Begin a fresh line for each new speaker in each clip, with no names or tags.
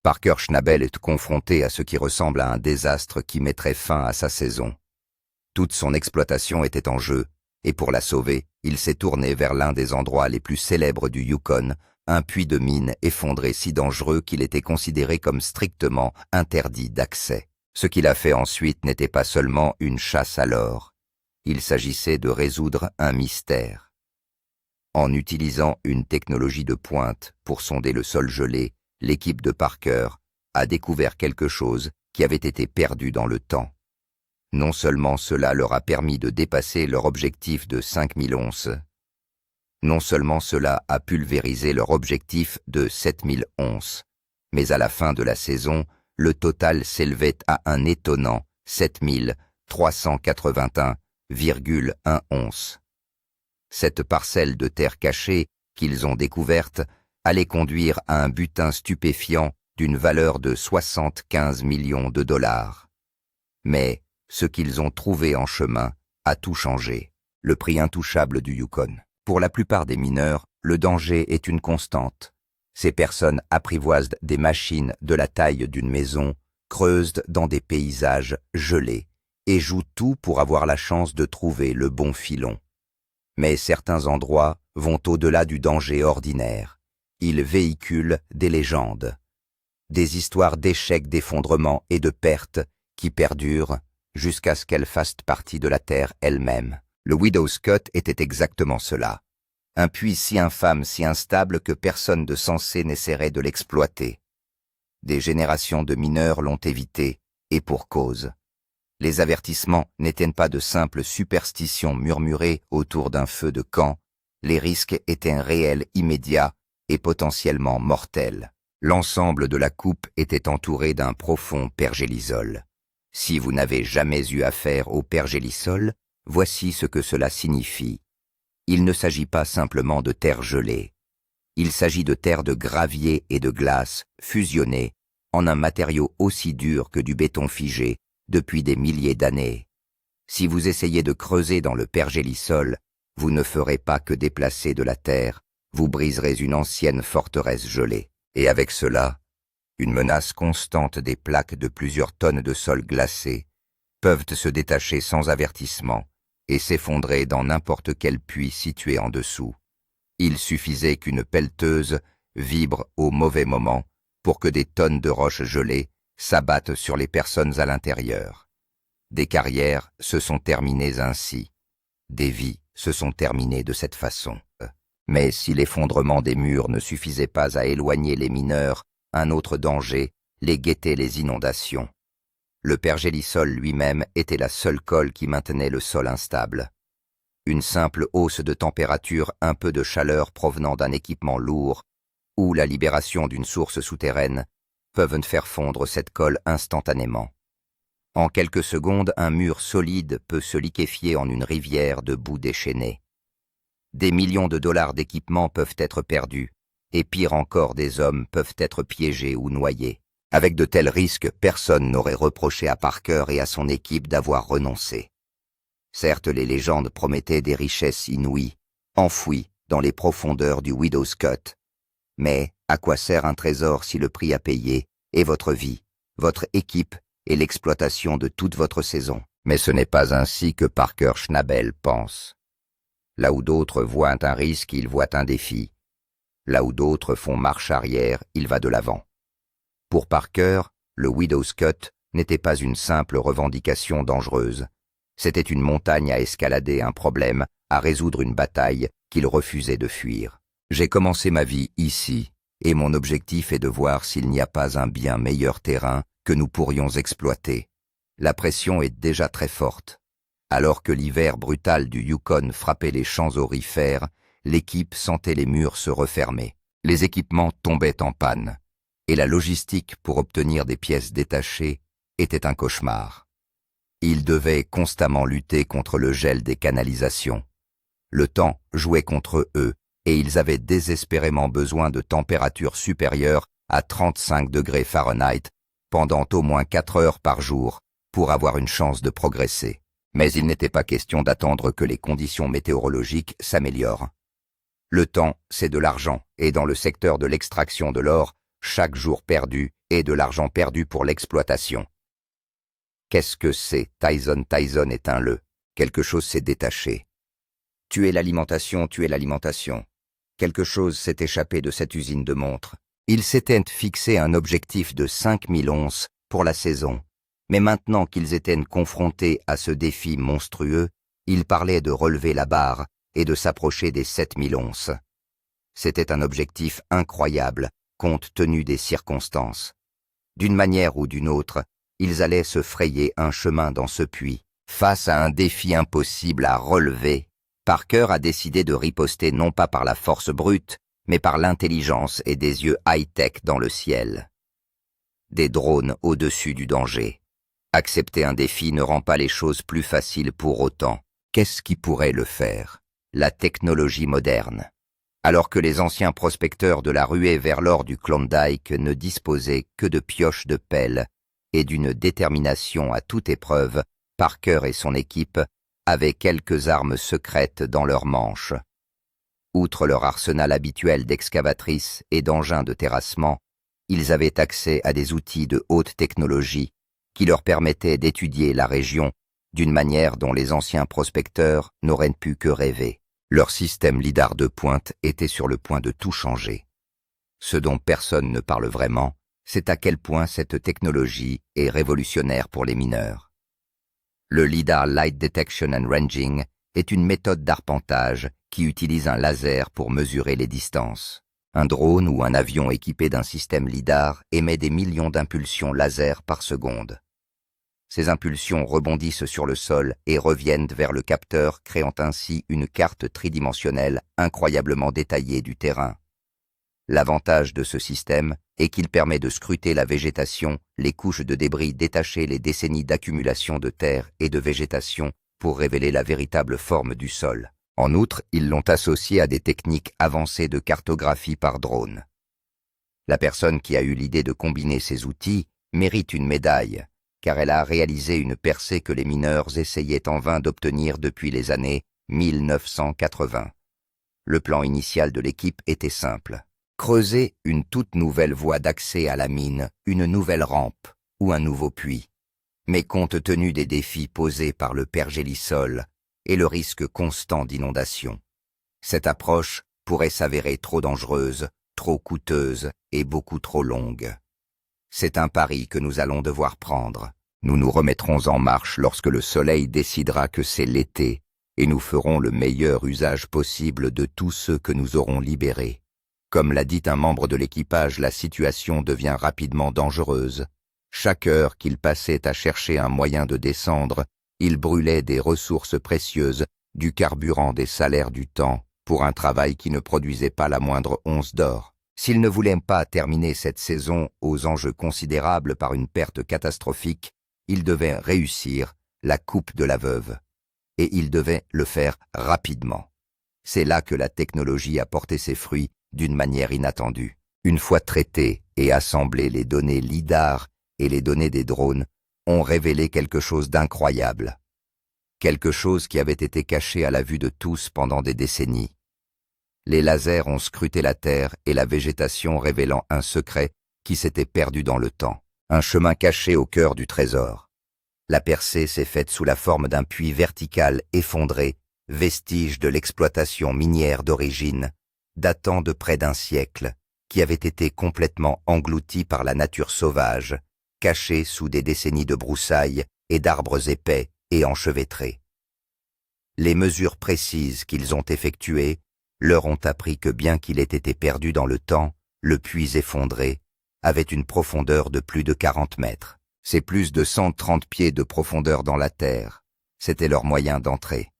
Parker Schnabel est confronté à ce qui ressemble à un désastre qui mettrait fin à sa saison. Toute son exploitation était en jeu, et pour la sauver, il s'est tourné vers l'un des endroits les plus célèbres du Yukon, un puits de mine effondré si dangereux qu'il était considéré comme strictement interdit d'accès. Ce qu'il a fait ensuite n'était pas seulement une chasse à l'or. Il s'agissait de résoudre un mystère. En utilisant une technologie de pointe pour sonder le sol gelé, l'équipe de Parker a découvert quelque chose qui avait été perdu dans le temps. Non seulement cela leur a permis de dépasser leur objectif de 5000 onces, non seulement cela a pulvérisé leur objectif de 7000 onces, mais à la fin de la saison, le total s'élevait à un étonnant 7381,1 onces. Cette parcelle de terre cachée qu'ils ont découverte allait conduire à un butin stupéfiant d'une valeur de 75 millions de dollars. Mais ce qu'ils ont trouvé en chemin a tout changé. Le prix intouchable du Yukon. Pour la plupart des mineurs, le danger est une constante. Ces personnes apprivoisent des machines de la taille d'une maison, creusent dans des paysages gelés et jouent tout pour avoir la chance de trouver le bon filon. Mais certains endroits vont au-delà du danger ordinaire. Ils véhiculent des légendes, des histoires d'échecs, d'effondrements et de pertes qui perdurent jusqu'à ce qu'elles fassent partie de la terre elle-même. Le Widow's Cut était exactement cela. Un puits si infâme, si instable que personne de sensé n'essaierait de l'exploiter. Des générations de mineurs l'ont évité, et pour cause. Les avertissements n'étaient pas de simples superstitions murmurées autour d'un feu de camp, les risques étaient réels, immédiats et potentiellement mortels. L'ensemble de la coupe était entouré d'un profond pergélisol. Si vous n'avez jamais eu affaire au pergélisol, voici ce que cela signifie. Il ne s'agit pas simplement de terre gelée. Il s'agit de terre de gravier et de glace fusionnée en un matériau aussi dur que du béton figé depuis des milliers d'années. Si vous essayez de creuser dans le pergélisol, vous ne ferez pas que déplacer de la terre, vous briserez une ancienne forteresse gelée. Et avec cela, une menace constante des plaques de plusieurs tonnes de sol glacé peuvent se détacher sans avertissement et s'effondrer dans n'importe quel puits situé en dessous. Il suffisait qu'une pelleteuse vibre au mauvais moment pour que des tonnes de roches gelées s'abattent sur les personnes à l'intérieur. Des carrières se sont terminées ainsi. Des vies se sont terminées de cette façon. Mais si l'effondrement des murs ne suffisait pas à éloigner les mineurs, un autre danger les guettait, les inondations. Le pergélisol lui-même était la seule colle qui maintenait le sol instable. Une simple hausse de température, un peu de chaleur provenant d'un équipement lourd, ou la libération d'une source souterraine, peuvent faire fondre cette colle instantanément. En quelques secondes, un mur solide peut se liquéfier en une rivière de boue déchaînée. Des millions de dollars d'équipement peuvent être perdus, et pire encore, des hommes peuvent être piégés ou noyés. Avec de tels risques, personne n'aurait reproché à Parker et à son équipe d'avoir renoncé. Certes, les légendes promettaient des richesses inouïes, enfouies dans les profondeurs du Widow's Cut. Mais à quoi sert un trésor si le prix à payer est votre vie, votre équipe et l'exploitation de toute votre saison? Mais ce n'est pas ainsi que Parker Schnabel pense. Là où d'autres voient un risque, il voit un défi. Là où d'autres font marche arrière, il va de l'avant. Pour Parker, le Widow's Cut n'était pas une simple revendication dangereuse. C'était une montagne à escalader, un problème, à résoudre, une bataille qu'il refusait de fuir. J'ai commencé ma vie ici, et mon objectif est de voir s'il n'y a pas un bien meilleur terrain que nous pourrions exploiter. La pression est déjà très forte. Alors que l'hiver brutal du Yukon frappait les champs aurifères, l'équipe sentait les murs se refermer. Les équipements tombaient en panne, et la logistique pour obtenir des pièces détachées était un cauchemar. Ils devaient constamment lutter contre le gel des canalisations. Le temps jouait contre eux, et ils avaient désespérément besoin de températures supérieures à 35 degrés Fahrenheit pendant au moins 4 heures par jour pour avoir une chance de progresser. Mais il n'était pas question d'attendre que les conditions météorologiques s'améliorent. Le temps, c'est de l'argent, et dans le secteur de l'extraction de l'or, chaque jour perdu et de l'argent perdu pour l'exploitation. Qu'est-ce que c'est? Tyson éteint le. Quelque chose s'est détaché. Tuer l'alimentation. Quelque chose s'est échappé de cette usine de montres. Ils s'étaient fixé un objectif de 5000 onces pour la saison. Mais maintenant qu'ils étaient confrontés à ce défi monstrueux, ils parlaient de relever la barre et de s'approcher des 7000 onces. C'était un objectif incroyable, compte tenu des circonstances. D'une manière ou d'une autre, ils allaient se frayer un chemin dans ce puits. Face à un défi impossible à relever, Parker a décidé de riposter non pas par la force brute, mais par l'intelligence et des yeux high-tech dans le ciel. Des drones au-dessus du danger. Accepter un défi ne rend pas les choses plus faciles pour autant. Qu'est-ce qui pourrait le faire? La technologie moderne. Alors que les anciens prospecteurs de la ruée vers l'or du Klondike ne disposaient que de pioches de pelle et d'une détermination à toute épreuve, Parker et son équipe avaient quelques armes secrètes dans leurs manches. Outre leur arsenal habituel d'excavatrices et d'engins de terrassement, ils avaient accès à des outils de haute technologie qui leur permettaient d'étudier la région d'une manière dont les anciens prospecteurs n'auraient pu que rêver. Leur système lidar de pointe était sur le point de tout changer. Ce dont personne ne parle vraiment, c'est à quel point cette technologie est révolutionnaire pour les mineurs. Le lidar Light Detection and Ranging est une méthode d'arpentage qui utilise un laser pour mesurer les distances. Un drone ou un avion équipé d'un système lidar émet des millions d'impulsions laser par seconde. Ces impulsions rebondissent sur le sol et reviennent vers le capteur, créant ainsi une carte tridimensionnelle incroyablement détaillée du terrain. L'avantage de ce système est qu'il permet de scruter la végétation, les couches de débris détachées, les décennies d'accumulation de terre et de végétation pour révéler la véritable forme du sol. En outre, ils l'ont associé à des techniques avancées de cartographie par drone. La personne qui a eu l'idée de combiner ces outils mérite une médaille, car elle a réalisé une percée que les mineurs essayaient en vain d'obtenir depuis les années 1980. Le plan initial de l'équipe était simple. Creuser une toute nouvelle voie d'accès à la mine, une nouvelle rampe ou un nouveau puits. Mais compte tenu des défis posés par le pergélisol et le risque constant d'inondation, cette approche pourrait s'avérer trop dangereuse, trop coûteuse et beaucoup trop longue. C'est un pari que nous allons devoir prendre. Nous nous remettrons en marche lorsque le soleil décidera que c'est l'été et nous ferons le meilleur usage possible de tous ceux que nous aurons libérés. Comme l'a dit un membre de l'équipage, la situation devient rapidement dangereuse. Chaque heure qu'il passait à chercher un moyen de descendre, il brûlait des ressources précieuses, du carburant, des salaires, du temps, pour un travail qui ne produisait pas la moindre once d'or. S'il ne voulait pas terminer cette saison aux enjeux considérables par une perte catastrophique, il devait réussir la coupe de la veuve. Et il devait le faire rapidement. C'est là que la technologie a porté ses fruits d'une manière inattendue. Une fois traitées et assemblées, les données lidar et les données des drones ont révélé quelque chose d'incroyable. Quelque chose qui avait été caché à la vue de tous pendant des décennies. Les lasers ont scruté la terre et la végétation, révélant un secret qui s'était perdu dans le temps, un chemin caché au cœur du trésor. La percée s'est faite sous la forme d'un puits vertical effondré, vestige de l'exploitation minière d'origine, datant de près d'un siècle, qui avait été complètement englouti par la nature sauvage, caché sous des décennies de broussailles et d'arbres épais et enchevêtrés. Les mesures précises qu'ils ont effectuées leur ont appris que bien qu'il ait été perdu dans le temps, le puits effondré avait une profondeur de plus de 40 mètres. C'est plus de 130 pieds de profondeur dans la terre. C'était leur moyen d'entrée.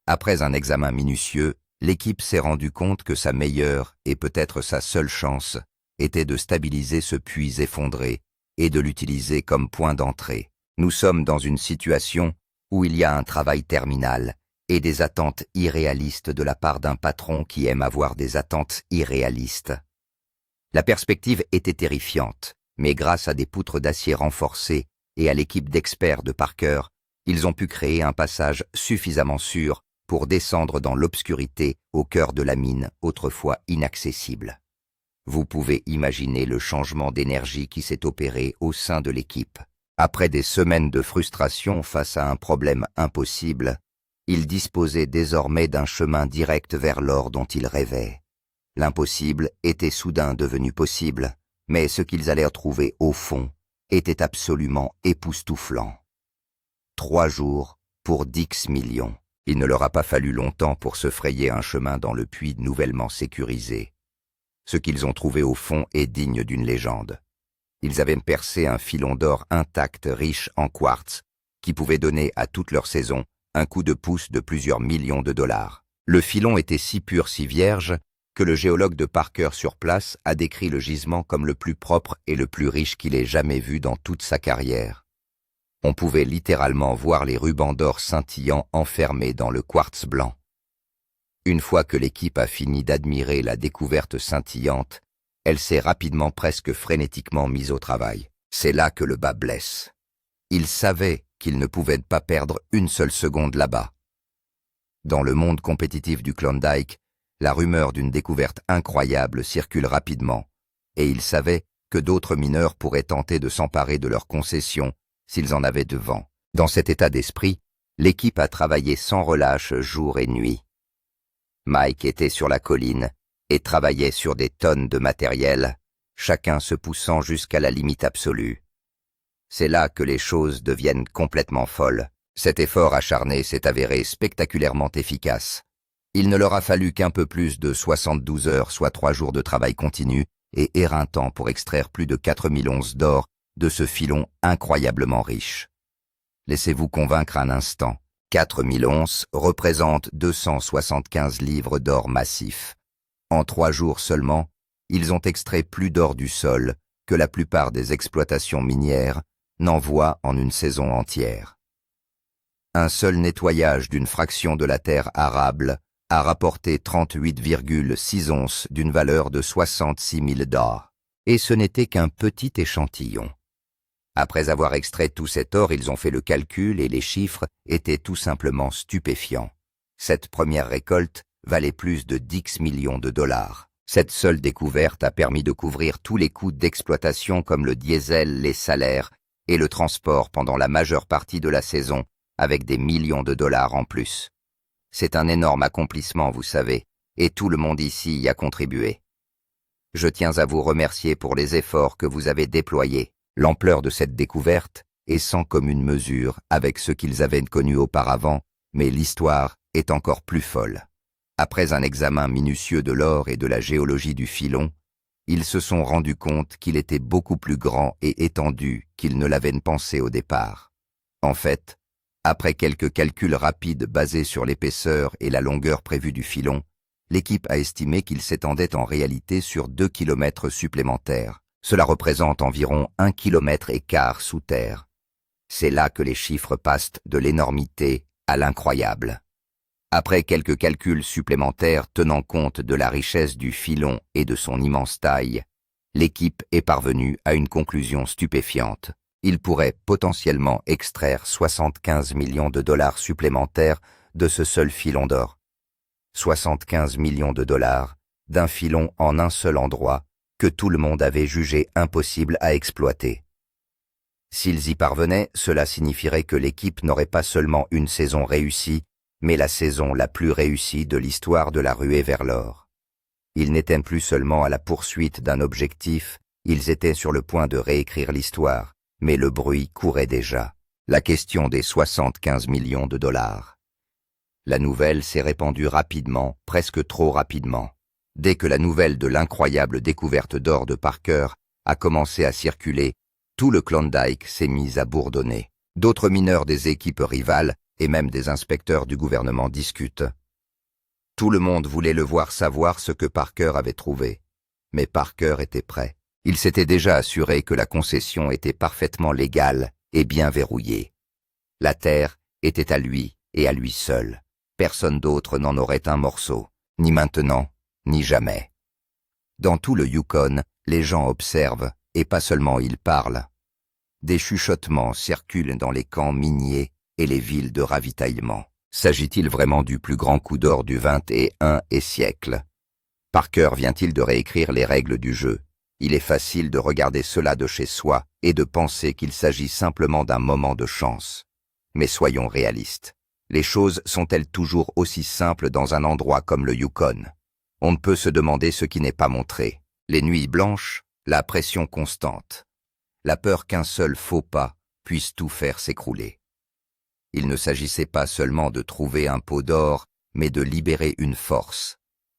Après un examen minutieux, l'équipe s'est rendue compte que sa meilleure et peut-être sa seule chance était de stabiliser ce puits effondré et de l'utiliser comme point d'entrée. Nous sommes dans une situation où il y a un travail terminal et des attentes irréalistes de la part d'un patron qui aime avoir des attentes irréalistes. La perspective était terrifiante, mais grâce à des poutres d'acier renforcées et à l'équipe d'experts de Parker, ils ont pu créer un passage suffisamment sûr pour descendre dans l'obscurité au cœur de la mine autrefois inaccessible. Vous pouvez imaginer le changement d'énergie qui s'est opéré au sein de l'équipe. Après des semaines de frustration face à un problème impossible, ils disposaient désormais d'un chemin direct vers l'or dont ils rêvaient. L'impossible était soudain devenu possible, mais ce qu'ils allaient trouver au fond était absolument époustouflant. 3 jours pour 10 millions. Il ne leur a pas fallu longtemps pour se frayer un chemin dans le puits nouvellement sécurisé. Ce qu'ils ont trouvé au fond est digne d'une légende. Ils avaient percé un filon d'or intact riche en quartz qui pouvait donner à toute leur saison un coup de pouce de plusieurs millions de dollars. Le filon était si pur, si vierge, que le géologue de Parker sur place a décrit le gisement comme le plus propre et le plus riche qu'il ait jamais vu dans toute sa carrière. On pouvait littéralement voir les rubans d'or scintillants enfermés dans le quartz blanc. Une fois que l'équipe a fini d'admirer la découverte scintillante, elle s'est rapidement, presque frénétiquement mise au travail. C'est là que le bas blesse. Ils savaient qu'ils ne pouvaient pas perdre une seule seconde là-bas. Dans le monde compétitif du Klondike, la rumeur d'une découverte incroyable circule rapidement, et ils savaient que d'autres mineurs pourraient tenter de s'emparer de leurs concessions s'ils en avaient devant. Dans cet état d'esprit, l'équipe a travaillé sans relâche jour et nuit. Mike était sur la colline et travaillait sur des tonnes de matériel, chacun se poussant jusqu'à la limite absolue. C'est là que les choses deviennent complètement folles. Cet effort acharné s'est avéré spectaculairement efficace. Il ne leur a fallu qu'un peu plus de 72 heures, soit 3 jours de travail continu et éreintant pour extraire plus de 4000 onces d'or de ce filon incroyablement riche. Laissez-vous convaincre un instant. 4000 onces représentent 275 livres d'or massif. En 3 jours seulement, ils ont extrait plus d'or du sol que la plupart des exploitations minières n'envoient en une saison entière. Un seul nettoyage d'une fraction de la terre arable a rapporté 38,6 onces d'une valeur de 66 000 $. Et ce n'était qu'un petit échantillon. Après avoir extrait tout cet or, ils ont fait le calcul et les chiffres étaient tout simplement stupéfiants. Cette première récolte valait plus de 10 millions de dollars. Cette seule découverte a permis de couvrir tous les coûts d'exploitation comme le diesel, les salaires et le transport pendant la majeure partie de la saison, avec des millions de dollars en plus. C'est un énorme accomplissement, vous savez, et tout le monde ici y a contribué. Je tiens à vous remercier pour les efforts que vous avez déployés. L'ampleur de cette découverte est sans commune mesure avec ce qu'ils avaient connu auparavant, mais l'histoire est encore plus folle. Après un examen minutieux de l'or et de la géologie du filon, ils se sont rendus compte qu'il était beaucoup plus grand et étendu qu'ils ne l'avaient pensé au départ. En fait, après quelques calculs rapides basés sur l'épaisseur et la longueur prévue du filon, l'équipe a estimé qu'il s'étendait en réalité sur 2 kilomètres supplémentaires. Cela représente environ 1,5 km sous terre. C'est là que les chiffres passent de l'énormité à l'incroyable. Après quelques calculs supplémentaires tenant compte de la richesse du filon et de son immense taille, l'équipe est parvenue à une conclusion stupéfiante. Il pourrait potentiellement extraire 75 millions de dollars supplémentaires de ce seul filon d'or. 75 millions de dollars d'un filon en un seul endroit que tout le monde avait jugé impossible à exploiter. S'ils y parvenaient, cela signifierait que l'équipe n'aurait pas seulement une saison réussie, mais la saison la plus réussie de l'histoire de la ruée vers l'or. Ils n'étaient plus seulement à la poursuite d'un objectif, ils étaient sur le point de réécrire l'histoire, mais le bruit courait déjà. La question des 75 millions de dollars. La nouvelle s'est répandue rapidement, presque trop rapidement. Dès que la nouvelle de l'incroyable découverte d'or de Parker a commencé à circuler, tout le Klondike s'est mis à bourdonner. D'autres mineurs des équipes rivales et même des inspecteurs du gouvernement discutent. Tout le monde voulait le voir savoir ce que Parker avait trouvé. Mais Parker était prêt. Il s'était déjà assuré que la concession était parfaitement légale et bien verrouillée. La terre était à lui et à lui seul. Personne d'autre n'en aurait un morceau, ni maintenant, ni jamais. Dans tout le Yukon, les gens observent, et pas seulement ils parlent. Des chuchotements circulent dans les camps miniers et les villes de ravitaillement. S'agit-il vraiment du plus grand coup d'or du XXIe siècle? Parker vient-il de réécrire les règles du jeu? Il est facile de regarder cela de chez soi et de penser qu'il s'agit simplement d'un moment de chance. Mais soyons réalistes. Les choses sont-elles toujours aussi simples dans un endroit comme le Yukon? On ne peut se demander ce qui n'est pas montré. Les nuits blanches, la pression constante, la peur qu'un seul faux pas puisse tout faire s'écrouler. Il ne s'agissait pas seulement de trouver un pot d'or, mais de libérer une force.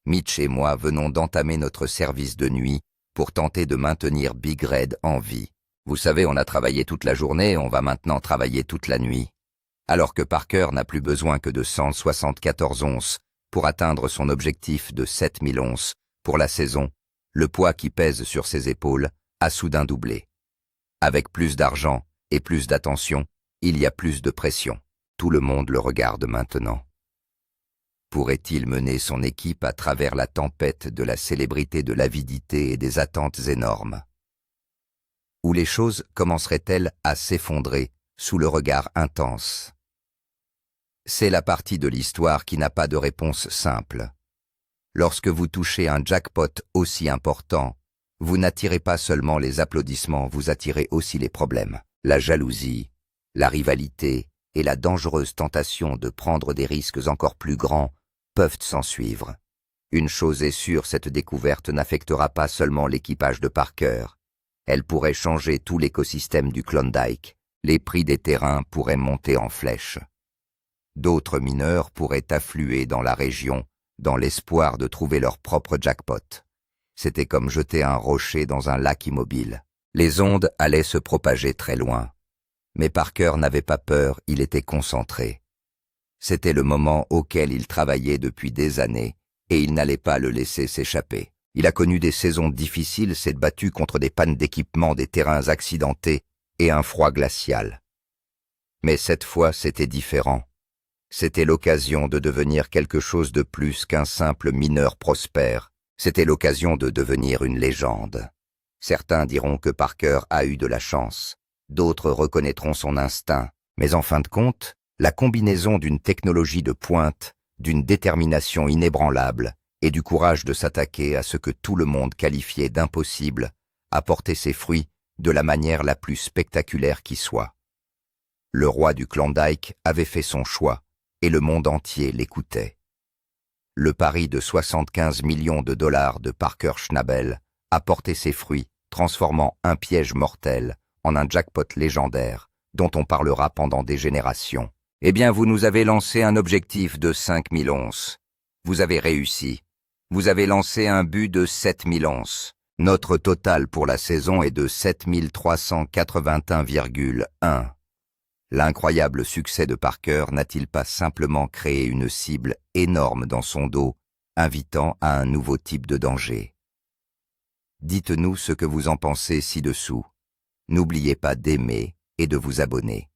Mitch et moi venons d'entamer notre service de nuit pour tenter de maintenir Big Red en vie. Vous savez, on a travaillé toute la journée, on va maintenant travailler toute la nuit. Alors que Parker n'a plus besoin que de 174 onces pour atteindre son objectif de 7000 onces pour la saison, le poids qui pèse sur ses épaules a soudain doublé. Avec plus d'argent et plus d'attention, il y a plus de pression. Tout le monde le regarde maintenant. Pourrait-il mener son équipe à travers la tempête de la célébrité, de l'avidité et des attentes énormes? Ou les choses commenceraient-elles à s'effondrer sous le regard intense? C'est la partie de l'histoire qui n'a pas de réponse simple. Lorsque vous touchez un jackpot aussi important, vous n'attirez pas seulement les applaudissements, vous attirez aussi les problèmes. La jalousie, la rivalité et la dangereuse tentation de prendre des risques encore plus grands peuvent s'en suivre. Une chose est sûre, cette découverte n'affectera pas seulement l'équipage de Parker. Elle pourrait changer tout l'écosystème du Klondike. Les prix des terrains pourraient monter en flèche. D'autres mineurs pourraient affluer dans la région dans l'espoir de trouver leur propre jackpot. C'était comme jeter un rocher dans un lac immobile. Les ondes allaient se propager très loin. Mais Parker n'avait pas peur, il était concentré. C'était le moment auquel il travaillait depuis des années, et il n'allait pas le laisser s'échapper. Il a connu des saisons difficiles, s'est battu contre des pannes d'équipement, des terrains accidentés et un froid glacial. Mais cette fois, c'était différent. C'était l'occasion de devenir quelque chose de plus qu'un simple mineur prospère. C'était l'occasion de devenir une légende. Certains diront que Parker a eu de la chance. D'autres reconnaîtront son instinct. Mais en fin de compte, la combinaison d'une technologie de pointe, d'une détermination inébranlable et du courage de s'attaquer à ce que tout le monde qualifiait d'impossible a porté ses fruits de la manière la plus spectaculaire qui soit. Le roi du Klondike avait fait son choix et le monde entier l'écoutait. Le pari de 75 millions de dollars de Parker Schnabel a porté ses fruits, transformant un piège mortel en un jackpot légendaire dont on parlera pendant des générations. Eh bien, vous nous avez lancé un objectif de 5000 onces. Vous avez réussi. Vous avez lancé un but de 7000 onces. Notre total pour la saison est de 7381,1. L'incroyable succès de Parker n'a-t-il pas simplement créé une cible énorme dans son dos, invitant à un nouveau type de danger? Dites-nous ce que vous en pensez ci-dessous. N'oubliez pas d'aimer et de vous abonner.